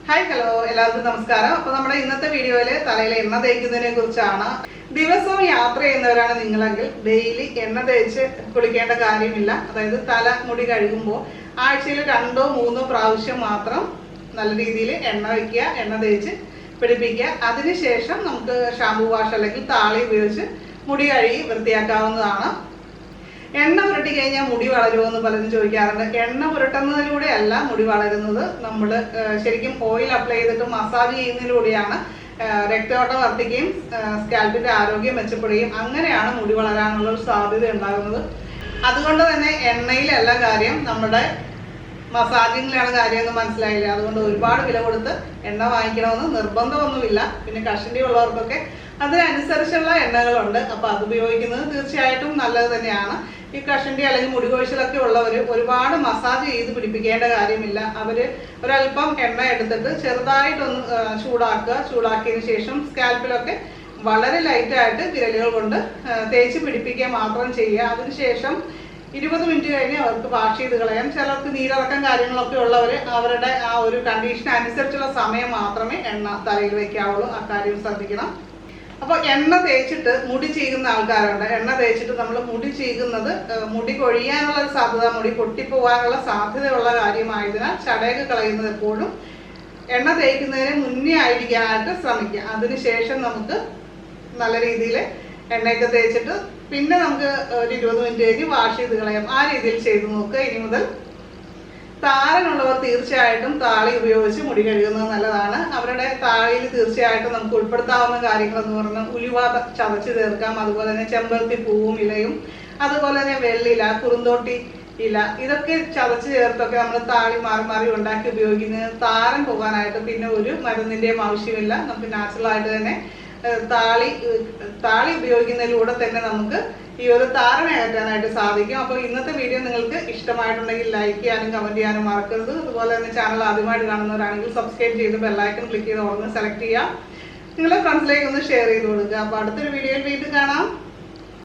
Hi hello എല്ലാവർക്കും നമസ്കാരം. അപ്പോൾ നമ്മുടെ ഇന്നത്തെ വീഡിയോയിൽ തലയിൽ എണ്ണ തേക്കുന്നതിനെ കുറിച്ചാണ്. ദിവസവും യാത്ര ചെയ്യുന്നവരാണ് നിങ്ങളെങ്കിൽ ഡെയിലി എണ്ണ തേച്ച് കുളിക്കേണ്ട കാര്യമില്ല. അതായത് തല മുടി കഴുകുമ്പോൾ ആഴ്ചയിൽ 2-3 പ്രാവശ്യം മാത്രം നല്ല രീതിയിൽ എണ്ണ വയ്ക്കുക, എണ്ണ തേച്ച് പിടിപ്പിക്കുക. അതിനുശേഷം നമുക്ക് ഷാമ്പു വാഷ് അല്ലെങ്കിൽ താളി ഉപയോഗിച്ച് മുടി കഴുകി വൃത്തിയാക്കാവുന്നതാണ്. എണ്ണ പുരട്ടി കഴിഞ്ഞാൽ മുടി വളരുമോ എന്ന് പലരും ചോദിക്കാറുണ്ട്. എണ്ണ പുരട്ടുന്നതിലൂടെ അല്ല മുടി വളരുന്നത്. നമ്മൾ ശരിക്കും ഓയിൽ അപ്ലൈ ചെയ്തിട്ട് മസാജ് ചെയ്യുന്നതിലൂടെയാണ് രക്തയോട്ടം വർദ്ധിക്കുകയും സ്കാൽപ്പിന്റെ ആരോഗ്യം മെച്ചപ്പെടുകയും അങ്ങനെയാണ് മുടി വളരാനുള്ള ഒരു സാധ്യത ഉണ്ടാകുന്നത്. അതുകൊണ്ട് തന്നെ എണ്ണയിലല്ല കാര്യം, നമ്മുടെ മസാജിങ്ങിലാണ് കാര്യം എന്ന് മനസ്സിലായില്ല. അതുകൊണ്ട് ഒരുപാട് വില കൊടുത്ത് എണ്ണ വാങ്ങിക്കണമെന്ന് നിർബന്ധമൊന്നുമില്ല. പിന്നെ കഷണ്ടി ഉള്ളവർക്കൊക്കെ അതിനനുസരിച്ചുള്ള എണ്ണകളുണ്ട്. അപ്പോൾ അത് ഉപയോഗിക്കുന്നത് തീർച്ചയായിട്ടും നല്ലത് തന്നെയാണ്. ഈ കഷണ്ടി അല്ലെങ്കിൽ മുടി കൊഴിച്ചിലൊക്കെ ഉള്ളവർ ഒരുപാട് മസാജ് ചെയ്ത് പിടിപ്പിക്കേണ്ട കാര്യമില്ല. അവർ ഒരല്പം എണ്ണ എടുത്തിട്ട് ചെറുതായിട്ടൊന്ന് ചൂടാക്കിയതിന് ശേഷം സ്കാൽപ്പിലൊക്കെ വളരെ ലൈറ്റായിട്ട് വിരലുകൾ കൊണ്ട് തേച്ച് പിടിപ്പിക്കുക മാത്രം ചെയ്യുക. അതിനുശേഷം 20 മിനിറ്റ് കഴിഞ്ഞ് അവർക്ക് വാഷ് ചെയ്ത് കളയാം. ചിലർക്ക് നീരിറക്കം കാര്യങ്ങളൊക്കെ ഉള്ളവർ അവരുടെ ആ ഒരു കണ്ടീഷൻ അനുസരിച്ചുള്ള സമയം മാത്രമേ എണ്ണ തലയിൽ വയ്ക്കാവുള്ളൂ. അക്കാര്യം ശ്രദ്ധിക്കണം. അപ്പോൾ എണ്ണ തേച്ചിട്ട് മുടി ചീകുന്ന ആൾക്കാരുണ്ട്. എണ്ണ തേച്ചിട്ട് നമ്മൾ മുടി ചീകുന്നത് മുടി കൊഴിയാനുള്ള സാധ്യത, മുടി പൊട്ടിപ്പോവാനുള്ള സാധ്യതയുള്ള കാര്യമായതിനാൽ ചടയൊക്കെ കളയുന്നത് എപ്പോഴും എണ്ണ തേക്കുന്നതിന് മുന്നേ ആയിരിക്കാനായിട്ട് ശ്രമിക്കുക. അതിനുശേഷം നമുക്ക് നല്ല രീതിയിൽ എണ്ണയൊക്കെ തേച്ചിട്ട് പിന്നെ നമുക്ക് ഒരു 20 മിനിറ്റ് കഴിഞ്ഞ് വാഷ് ചെയ്ത് കളയാം. ആ രീതിയിൽ ചെയ്ത് നോക്കുക. ഇനി മുതൽ താരനുള്ളവർ തീർച്ചയായിട്ടും താളി ഉപയോഗിച്ച് മുടി കഴുകുന്നത് നല്ലതാണ്. അവരുടെ താളിയിൽ തീർച്ചയായിട്ടും നമുക്ക് ഉൾപ്പെടുത്താവുന്ന കാര്യങ്ങളെന്ന് പറഞ്ഞാൽ ഉലുവ ചതച്ച് ചേർക്കാം. അതുപോലെ തന്നെ ചെമ്പരത്തി പൂവും ഇലയും, അതുപോലെ തന്നെ വെള്ളില, കുറുന്തോട്ടി ഇല, ഇതൊക്കെ ചതച്ച് ചേർത്തൊക്കെ നമ്മൾ താളി മാറി ഉണ്ടാക്കി ഉപയോഗിക്കുന്നത് താരൻ പോകാനായിട്ട് പിന്നെ ഒരു മരുന്നിൻ്റെയും ആവശ്യമില്ല. നമുക്ക് നാച്ചുറലായിട്ട് തന്നെ താളി ഉപയോഗിക്കുന്നതിലൂടെ തന്നെ നമുക്ക് ഈ ഒരു താരൻ അകറ്റാനായിട്ട് സാധിക്കും. അപ്പോൾ ഇന്നത്തെ വീഡിയോ നിങ്ങൾക്ക് ഇഷ്ടമായിട്ടുണ്ടെങ്കിൽ ലൈക്ക് ചെയ്യാനും കമന്റ് ചെയ്യാനും മറക്കരുത്. അതുപോലെ തന്നെ ചാനൽ ആദ്യമായിട്ട് കാണുന്നവരാണെങ്കിൽ സബ്സ്ക്രൈബ് ചെയ്ത് ബെല്ലൈക്കൺ ക്ലിക്ക് ചെയ്ത് ഓർമ്മ സെലക്ട് ചെയ്യാം. നിങ്ങളുടെ ഫ്രണ്ട്സിലേക്ക് ഒന്ന് ഷെയർ ചെയ്ത് കൊടുക്കുക. അപ്പോൾ അടുത്തൊരു വീഡിയോയിൽ വീണ്ടും കാണാം.